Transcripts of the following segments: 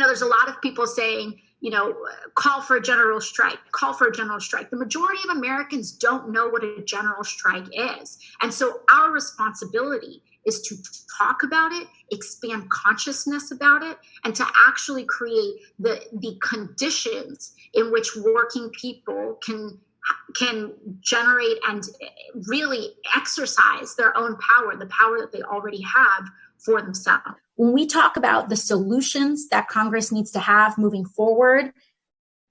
there's a lot of people saying, call for a general strike, call for a general strike. The majority of Americans don't know what a general strike is. And so our responsibility is to talk about it, expand consciousness about it, and to actually create the conditions in which working people can generate and really exercise their own power, the power that they already have for themselves. When we talk about the solutions that Congress needs to have moving forward,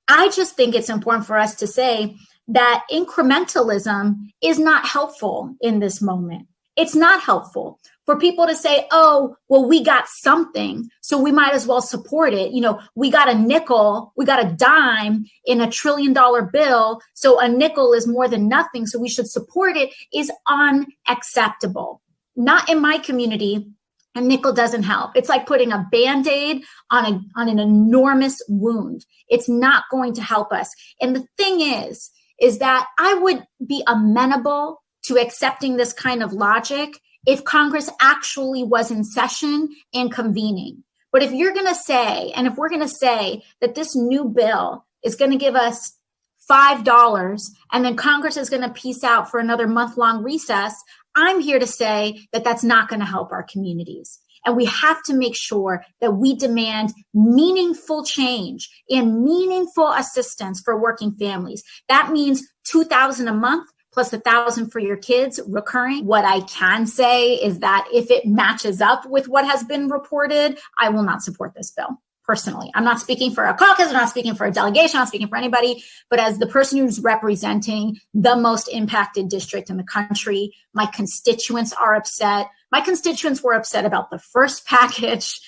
I just think it's important for us to say that incrementalism is not helpful in this moment. It's not helpful for people to say, oh, well, we got something, so we might as well support it. We got a nickel, we got a dime in $1 trillion bill, so a nickel is more than nothing, so we should support it, is unacceptable. Not in my community. A nickel doesn't help. It's like putting a Band-Aid on an enormous wound. It's not going to help us. And the thing is that I would be amenable to accepting this kind of logic if Congress actually was in session and convening. But if you're going to say, and if we're going to say that this new bill is going to give us $5 and then Congress is going to peace out for another month-long recess, I'm here to say that that's not going to help our communities. And we have to make sure that we demand meaningful change and meaningful assistance for working families. That means $2,000 a month plus $1,000 for your kids recurring. What I can say is that if it matches up with what has been reported, I will not support this bill. Personally, I'm not speaking for a caucus, I'm not speaking for a delegation, I'm not speaking for anybody, but as the person who's representing the most impacted district in the country, my constituents are upset. My constituents were upset about the first package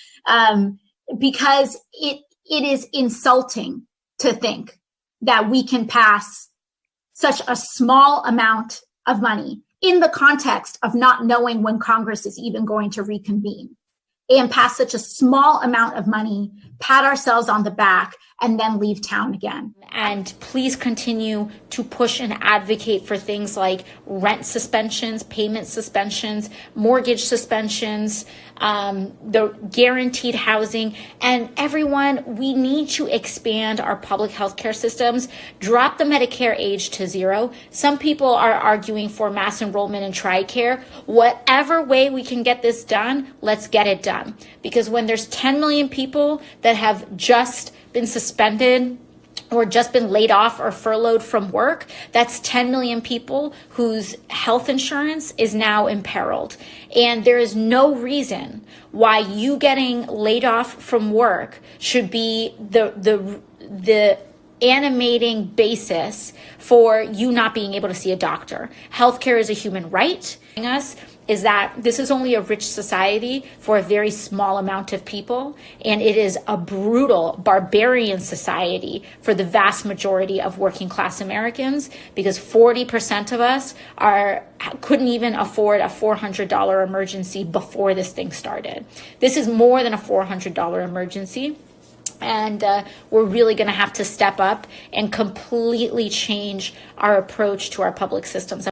because it is insulting to think that we can pass such a small amount of money in the context of not knowing when Congress is even going to reconvene, and pass such a small amount of money, pat ourselves on the back, and then leave town again. And please continue to push and advocate for things like rent suspensions, payment suspensions, mortgage suspensions, the guaranteed housing. And everyone, we need to expand our public health care systems, drop the Medicare age to 0. Some people are arguing for mass enrollment in TRICARE. Whatever way we can get this done, let's get it done. Because when there's 10 million people that have just been suspended or just been laid off or furloughed from work, that's 10 million people whose health insurance is now imperiled. And there is no reason why you getting laid off from work should be the animating basis for you not being able to see a doctor. Healthcare is a human right. Us is that this is only a rich society for a very small amount of people, and it is a brutal, barbarian society for the vast majority of working class Americans, because 40% of us couldn't even afford a $400 emergency before this thing started. This is more than a $400 emergency. And we're really going to have to step up and completely change our approach to our public systems.